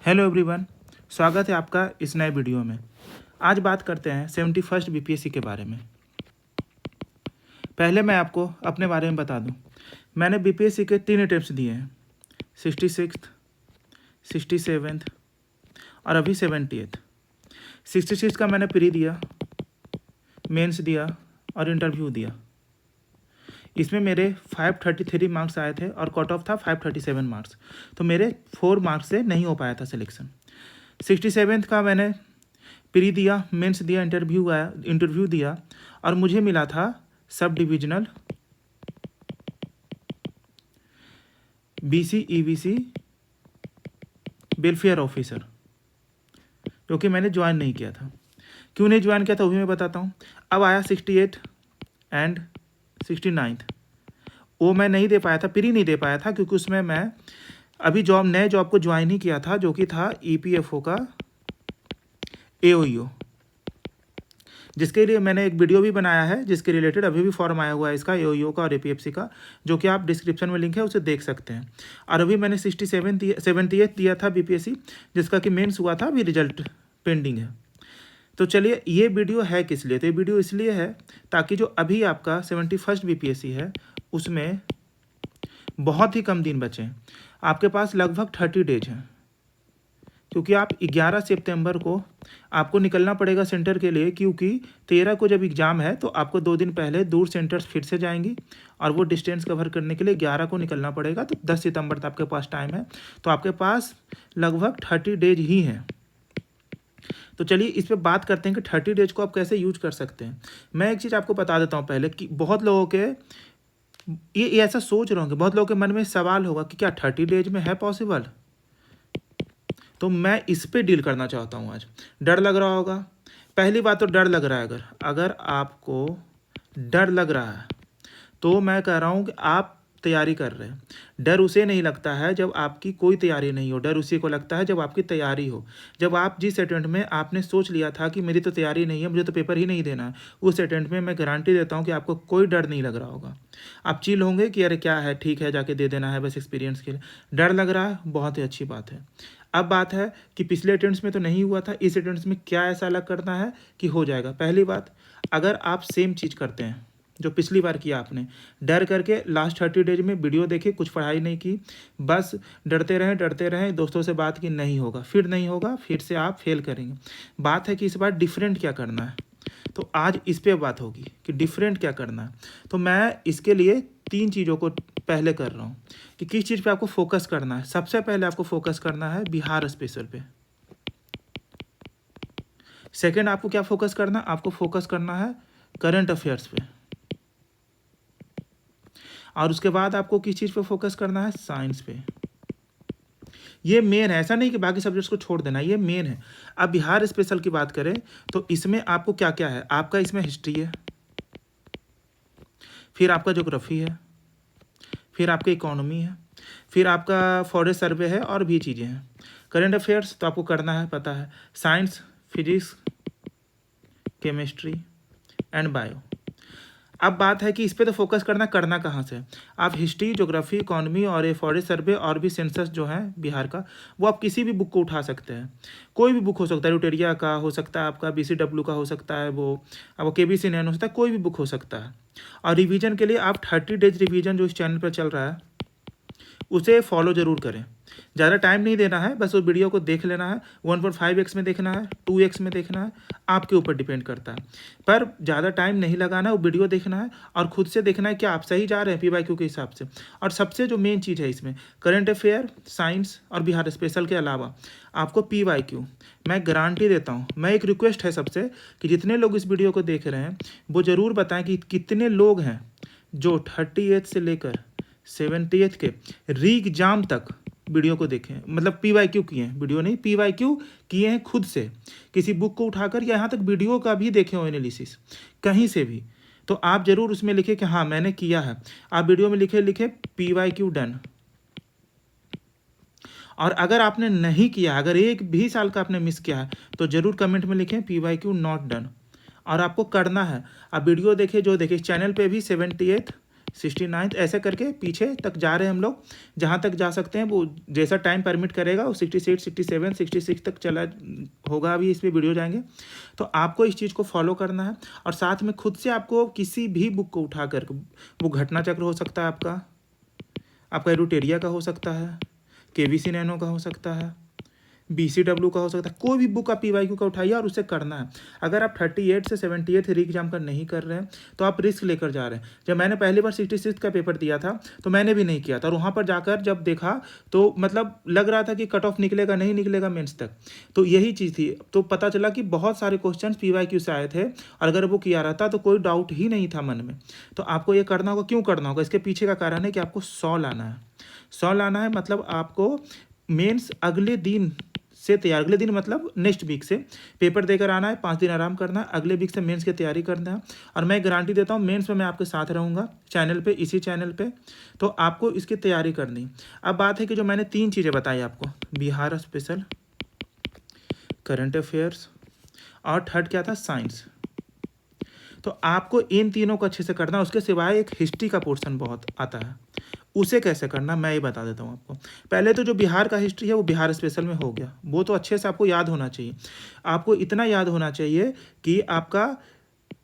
Hello everyone, स्वागत है आपका इस नए वीडियो में। आज बात करते हैं 71st बीपीएससी के बारे में। पहले मैं आपको अपने बारे में बता दूं। मैंने बीपीएससी के 3 अटेम्प्ट्स दिए हैं, 66th, 67th और अभी 70th। 66 का मैंने प्री दिया, मेंस दिया और इंटरव्यू दिया। इसमें मेरे 533 मार्क्स आए थे और कट ऑफ था 537 मार्क्स, तो मेरे 4 मार्क्स से नहीं हो पाया था सिलेक्शन। 67th का मैंने प्री दिया, मेंस दिया, इंटरव्यू दिया और मुझे मिला था sub divisional BC EBC welfare officer, जो कि मैंने ज्वाइन नहीं किया था। क्यों नहीं ज्वाइन किया था वो भी मैं बताता हूँ। अब आया 68 एंड 69, वो मैं नहीं दे पाया था, प्री नहीं दे पाया था, क्योंकि उसमें मैं अभी नए जॉब को ज्वाइन ही किया था, जो कि था ईपीएफओ का एओईओ, जिसके लिए मैंने एक वीडियो भी बनाया है, जिसके रिलेटेड अभी भी फॉर्म आया हुआ है इसका, एओईओ का और एपीएफसी का, जो कि आप डिस्क्रिप्शन में लिंक है उसे देख सकते हैं। और अभी मैंने 78 दिया था बीपीएससी, जिसका कि मेंस हुआ था, अभी रिजल्ट पेंडिंग है। तो चलिए, ये वीडियो है किस लिए? तो ये वीडियो इसलिए है ताकि जो अभी आपका 71st बीपीएससी है उसमें बहुत ही कम दिन बचे हैं। आपके पास लगभग 30 डेज हैं, क्योंकि आप 11 सितंबर को आपको निकलना पड़ेगा सेंटर के लिए, क्योंकि 13 को जब एग्ज़ाम है तो आपको 2 दिन पहले दूर सेंटर्स फिर से जाएंगी और वो डिस्टेंस कवर करने के लिए 11 को निकलना पड़ेगा। तो 10 सितंबर तक आपके पास टाइम है, तो आपके पास लगभग 30 डेज ही हैं। तो चलिए इस पर बात करते हैं कि 30 डेज को आप कैसे यूज कर सकते हैं। मैं एक चीज़ आपको बता देता हूँ पहले, कि बहुत लोगों के ये ऐसा सोच रहे होंगे, बहुत लोगों के मन में सवाल होगा कि क्या 30 डेज में है पॉसिबल। तो मैं इस पे डील करना चाहता हूँ आज। डर लग रहा होगा, पहली बात तो डर लग रहा है। अगर आपको डर लग रहा है तो मैं कह रहा हूँ कि आप तैयारी कर रहे हैं। डर उसे नहीं लगता है जब आपकी कोई तैयारी नहीं हो, डर उसी को लगता है जब आपकी तैयारी हो। जब आप जिस अटेम्प्ट में आपने सोच लिया था कि मेरी तो तैयारी नहीं है, मुझे तो पेपर ही नहीं देना है, उस अटेम्प्ट में मैं गारंटी देता हूँ कि आपको कोई डर नहीं लग रहा होगा। आप चिल होंगे कि अरे क्या है, ठीक है, जाके दे देना है बस एक्सपीरियंस के लिए। डर लग रहा है, बहुत ही अच्छी बात है। अब बात है कि पिछले अटेम्प्ट्स में तो नहीं हुआ था, इस अटेम्प्ट्स में क्या ऐसा अलग करना है कि हो जाएगा। पहली बात, अगर आप सेम चीज़ करते हैं जो पिछली बार किया आपने, डर करके लास्ट 30 डेज में वीडियो देखे, कुछ पढ़ाई नहीं की, बस डरते रहें, दोस्तों से बात की, नहीं होगा, फिर से आप फेल करेंगे। बात है कि इस बार डिफरेंट क्या करना है, तो आज इस पर बात होगी कि डिफरेंट क्या करना है। तो मैं इसके लिए 3 चीज़ों को पहले कर रहा हूँ कि किस चीज़ पे आपको फोकस करना है। सबसे पहले आपको फोकस करना है बिहार स्पेशल पे। सेकंड, आपको क्या फोकस करना है? आपको फोकस करना है करंट अफेयर्स पे। और उसके बाद आपको किस चीज़ पे फोकस करना है? साइंस पे। ये मेन है, ऐसा नहीं कि बाकी सब्जेक्ट्स को छोड़ देना, ये मेन है। अब बिहार स्पेशल की बात करें तो इसमें आपको क्या क्या है? आपका इसमें हिस्ट्री है, फिर आपका ज्योग्राफी है, फिर आपका इकोनॉमी है, फिर आपका फॉरेस्ट सर्वे है और भी चीज़ें हैं। करंट अफेयर्स तो आपको करना है, पता है, science, physics, chemistry and bio. अब बात है कि इस पे तो फोकस करना कहाँ से? आप हिस्ट्री, ज्योग्राफी, इकोनॉमी और ये फॉरेस्ट सर्वे और भी सेंसस जो है बिहार का, वो आप किसी भी बुक को उठा सकते हैं। कोई भी बुक हो सकता है, रुटेरिया का हो सकता है, आपका BCW का हो सकता है, वो आपको KBC नैन हो सकता है, कोई भी बुक हो सकता है। और रिवीजन के लिए आप 30 डेज रिवीजन जो इस चैनल पर चल रहा है उसे फॉलो ज़रूर करें। ज़्यादा टाइम नहीं देना है, बस उस वीडियो को देख लेना है। 1.5x में देखना है, 2x में देखना है, आपके ऊपर डिपेंड करता है। पर ज़्यादा टाइम नहीं लगाना है, वो वीडियो देखना है और खुद से देखना है कि आप सही जा रहे हैं PYQ के हिसाब से। और सबसे जो मेन चीज़ है इसमें, करंट अफेयर, साइंस और बिहार स्पेशल के अलावा आपको PYQ मैं गारंटी देता हूँ। मैं एक रिक्वेस्ट है सबसे कि जितने लोग इस वीडियो को देख रहे हैं वो ज़रूर बताएं कि कितने लोग हैं जो 38 से लेकर 70th के री एग्जाम तक वीडियो को देखें, मतलब PYQ किए हैं, वीडियो नहीं, PYQ किए हैं खुद से, किसी बुक को उठाकर, या यहाँ तक वीडियो का भी देखे हो एनालिसिस कहीं से भी। तो आप जरूर उसमें लिखें कि हाँ मैंने किया है। आप वीडियो में लिखे PYQ डन। और अगर आपने नहीं किया, अगर एक भी साल का आपने मिस किया है, तो जरूर कमेंट में लिखें PYQ नॉट डन। और आपको करना है, आप वीडियो देखें, जो देखें, चैनल पे भी 78 69, ऐसे करके पीछे तक जा रहे हैं हम लोग, जहाँ तक जा सकते हैं वो जैसा टाइम परमिट करेगा, वो 66, 67, 66 तक चला होगा। अभी इस पर वीडियो जाएंगे। तो आपको इस चीज़ को फॉलो करना है, और साथ में खुद से आपको किसी भी बुक को उठा कर, वो घटना चक्र हो सकता है आपका एरुटेरिया का हो सकता है, केवीसी नैनो का हो सकता है, BCW का हो सकता है, कोई भी बुक आप PYQ का उठाइए और उसे करना है। अगर आप 38 से 78 री एग्जाम का नहीं कर रहे हैं तो आप रिस्क लेकर जा रहे हैं। जब मैंने पहली बार 66 का पेपर दिया था तो मैंने भी नहीं किया था, और वहाँ पर जाकर जब देखा तो मतलब लग रहा था कि कट ऑफ निकलेगा नहीं निकलेगा मेंस तक। तो यही चीज़ थी। तो पता चला कि बहुत सारे क्वेश्चन PYQ से आए थे, और अगर वो किया रहता तो कोई डाउट ही नहीं था मन में। तो आपको ये करना होगा। क्यों करना होगा? इसके पीछे का कारण है कि आपको 100 लाना है। 100 लाना है मतलब आपको मेंस अगले दिन से तैयार, अगले दिन मतलब नेक्स्ट वीक से पेपर देकर आना है, 5 दिन आराम करना है, अगले वीक से मेंस की तैयारी करना है। और मैं गारंटी देता हूँ मेंस में मैं आपके साथ रहूँगा चैनल पे, इसी चैनल पे। तो आपको इसकी तैयारी करनी। अब बात है कि जो मैंने 3 चीज़ें बताई आपको, बिहार स्पेशल, करंट अफेयर्स, और थर्ड क्या था, साइंस। तो आपको इन तीनों को अच्छे से करना। उसके सिवाय एक हिस्ट्री का पोर्शन बहुत आता है, उसे कैसे करना मैं ये बता देता हूँ आपको। पहले तो जो बिहार का हिस्ट्री है वो बिहार स्पेशल में हो गया, वो तो अच्छे से आपको याद होना चाहिए। आपको इतना याद होना चाहिए कि आपका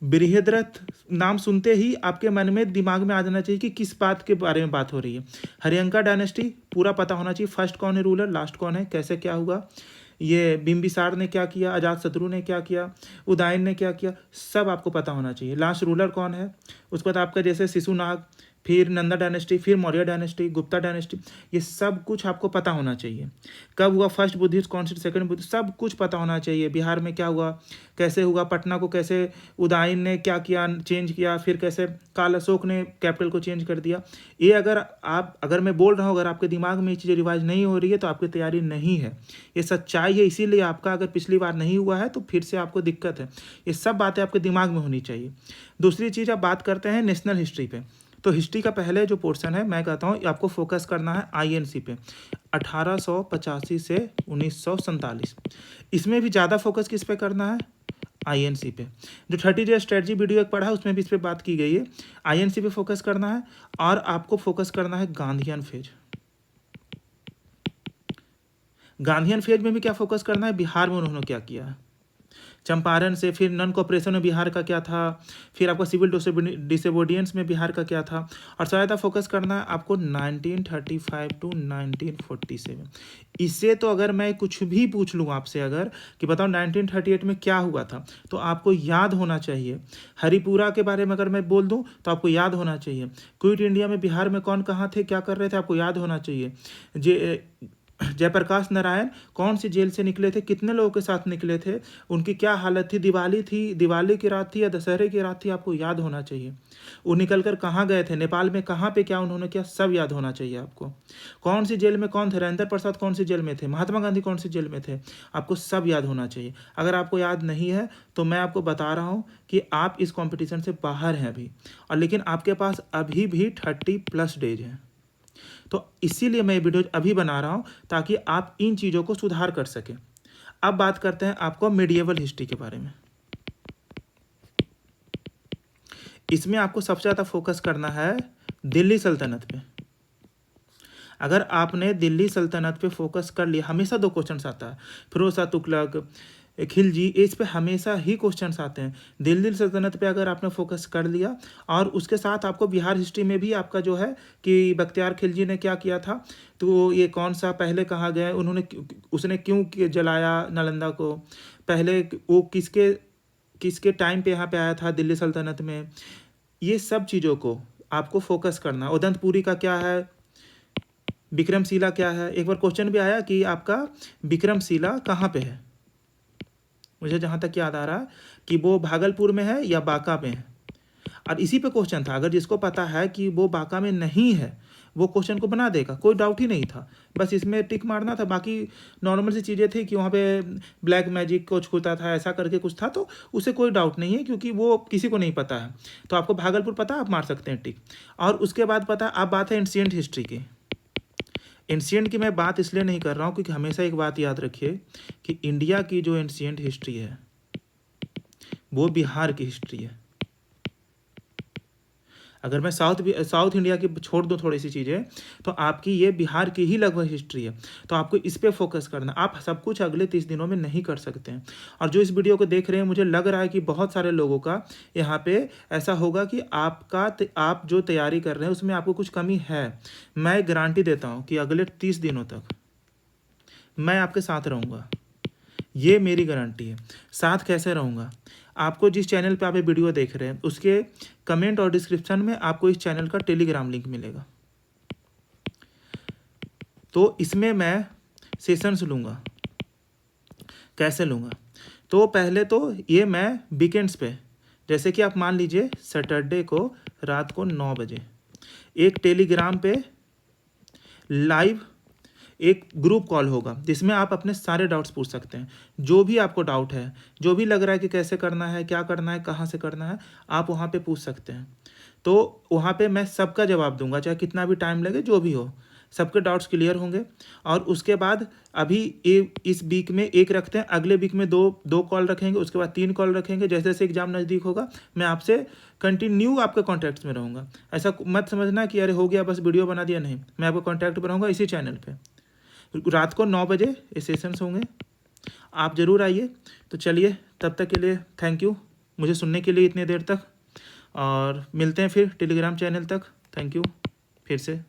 बृहद्रथ नाम सुनते ही आपके मन में दिमाग में आ जाना चाहिए कि किस बात के बारे में बात हो रही है। हरियंका डायनेस्टी पूरा पता होना चाहिए, फर्स्ट कौन है रूलर, लास्ट कौन है, कैसे क्या हुआ, ये बिम्बिसार ने क्या किया, अजातशत्रु ने क्या किया, उदयन ने क्या किया, सब आपको पता होना चाहिए। लास्ट रूलर कौन है, उसके बाद आपका जैसे शिशुनाग, फिर नंदा डायनेस्टी, फिर मौर्य डायनेस्टी, गुप्ता डायनेस्टी, ये सब कुछ आपको पता होना चाहिए। कब हुआ first Buddhist council, second Buddhist, सब कुछ पता होना चाहिए। बिहार में क्या हुआ, कैसे हुआ, पटना को कैसे उदयन ने क्या किया, चेंज किया, फिर कैसे काल अशोक ने कैपिटल को चेंज कर दिया। ये अगर मैं बोल रहा हूँ, अगर आपके दिमाग में ये चीज़ें रिवाइज नहीं हो रही है तो आपकी तैयारी नहीं है, ये सच्चाई है। इसीलिए आपका अगर पिछली बार नहीं हुआ है तो फिर से आपको दिक्कत है। ये सब बातें आपके दिमाग में होनी चाहिए। दूसरी चीज़, आप बात करते हैं नेशनल हिस्ट्री पे। तो हिस्ट्री का पहले जो पोर्शन है मैं कहता हूँ आपको फोकस करना है INC पे, 1885 से 1947। इसमें भी ज़्यादा फोकस किस पे करना है, INC पे। जो 30 डे स्ट्रेटजी वीडियो एक पढ़ा है उसमें भी इस पर बात की गई है। INC पे फोकस करना है, और आपको फोकस करना है गांधीयन फेज। गांधीयन फेज में भी क्या फोकस करना है, बिहार में उन्होंने क्या किया है, चंपारण से, फिर नॉन कोऑपरेशन में बिहार का क्या था, फिर आपका सिविल डिसोबीडियंस में बिहार का क्या था। और ज़्यादा फोकस करना है आपको 1935 टू 1947। इससे तो अगर मैं कुछ भी पूछ लूँ आपसे अगर कि बताओ 1938 में क्या हुआ था, तो आपको याद होना चाहिए। हरिपुरा के बारे में अगर मैं बोल दूँ तो आपको याद होना चाहिए। क्विट इंडिया में बिहार में कौन कहाँ थे, क्या कर रहे थे, आपको याद होना चाहिए। जयप्रकाश नारायण कौन सी जेल से निकले थे, कितने लोगों के साथ निकले थे, उनकी क्या हालत थी, दिवाली की रात थी या दशहरे की रात थी, आपको याद होना चाहिए। वो निकल कर कहाँ गए थे, नेपाल में कहाँ पे क्या उन्होंने किया, सब याद होना चाहिए आपको। कौन सी जेल में कौन थे, राजेंद्र प्रसाद कौन सी जेल में थे, महात्मा गांधी कौन सी जेल में थे, आपको सब याद होना चाहिए। अगर आपको याद नहीं है तो मैं आपको बता रहा हूँ कि आप इस कॉम्पिटिशन से बाहर हैं अभी, और लेकिन आपके पास अभी भी 30+ डेज हैं। तो इसीलिए मैं ये वीडियो अभी बना रहा हूँ ताकि आप इन चीज़ों को सुधार कर सकें। अब बात करते हैं आपको मिडिएवल हिस्ट्री के बारे में। इसमें आपको सबसे ज़्यादा फोकस करना है दिल्ली सल्तनत पे। अगर आपने दिल्ली सल्तनत पे फोकस कर लिया, हमेशा 2 क्वेश्चन आता है, फिरोज शाह तुगलक, खिलजी, इस पे हमेशा ही क्वेश्चंस आते हैं। दिल्ली सल्तनत पे अगर आपने फोकस कर लिया, और उसके साथ आपको बिहार हिस्ट्री में भी आपका जो है कि बख्तियार खिलजी ने क्या किया था, तो ये कौन सा पहले कहाँ गए, उसने क्यों जलाया नालंदा को, पहले वो किसके टाइम पे यहाँ पे आया था दिल्ली सल्तनत में, ये सब चीज़ों को आपको फोकस करना। उदंतपुरी का क्या है, विक्रमशिला क्या है। एक बार क्वेश्चन भी आया कि आपका विक्रमशिला कहाँ पे है, मुझे जहाँ तक याद आ रहा है कि वो भागलपुर में है या बांका में है, और इसी पे क्वेश्चन था। अगर जिसको पता है कि वो बांका में नहीं है वो क्वेश्चन को बना देगा, कोई डाउट ही नहीं था, बस इसमें टिक मारना था। बाकी नॉर्मल सी चीज़ें थी कि वहाँ पे ब्लैक मैजिक को छूता था, ऐसा करके कुछ था, तो उसे कोई डाउट नहीं है क्योंकि वो किसी को नहीं पता है। तो आपको भागलपुर पता, आप मार सकते हैं टिक। और उसके बाद पता, अब बात है एंशिएंट हिस्ट्री की। एंशिएंट की मैं बात इसलिए नहीं कर रहा हूँ क्योंकि हमेशा एक बात याद रखिए कि इंडिया की जो एंशिएंट हिस्ट्री है वो बिहार की हिस्ट्री है। अगर मैं साउथ इंडिया की छोड़ दूँ थोड़ी सी चीज़ें, तो आपकी ये बिहार की ही लगभग हिस्ट्री है। तो आपको इस पर फोकस करना, आप सब कुछ अगले 30 दिनों में नहीं कर सकते हैं। और जो इस वीडियो को देख रहे हैं, मुझे लग रहा है कि बहुत सारे लोगों का यहाँ पे ऐसा होगा कि आप जो तैयारी कर रहे हैं उसमें आपको कुछ कमी है। मैं गारंटी देता हूँ कि अगले 30 दिनों तक मैं आपके साथ रहूँगा, ये मेरी गारंटी है। साथ कैसे रहूँगा? आपको जिस चैनल पे आप ये वीडियो देख रहे हैं उसके कमेंट और डिस्क्रिप्शन में आपको इस चैनल का टेलीग्राम लिंक मिलेगा। तो इसमें मैं सेशंस लूँगा। कैसे लूँगा? तो पहले तो ये मैं वीकेंड्स पे, जैसे कि आप मान लीजिए सैटरडे को रात को 9 बजे एक टेलीग्राम पे लाइव एक ग्रुप कॉल होगा जिसमें आप अपने सारे डाउट्स पूछ सकते हैं। जो भी आपको डाउट है, जो भी लग रहा है कि कैसे करना है, क्या करना है, कहाँ से करना है, आप वहाँ पे पूछ सकते हैं। तो वहाँ पे मैं सबका जवाब दूंगा, चाहे कितना भी टाइम लगे, जो भी हो, सबके डाउट्स क्लियर होंगे। और उसके बाद अभी इस वीक में एक रखते हैं, अगले वीक में दो कॉल रखेंगे, उसके बाद 3 कॉल रखेंगे। जैसे जैसे एग्जाम नज़दीक होगा मैं आपसे कंटिन्यू आपके कॉन्टैक्ट्स में रहूँगा। ऐसा मत समझना कि अरे हो गया बस वीडियो बना दिया, नहीं, मैं आपको कॉन्टैक्ट में रहूँगा इसी चैनल पर। रात को 9 बजे ये सेशंस होंगे, आप ज़रूर आइए। तो चलिए, तब तक के लिए थैंक यू मुझे सुनने के लिए इतनी देर तक, और मिलते हैं फिर टेलीग्राम चैनल तक। थैंक यू फिर से।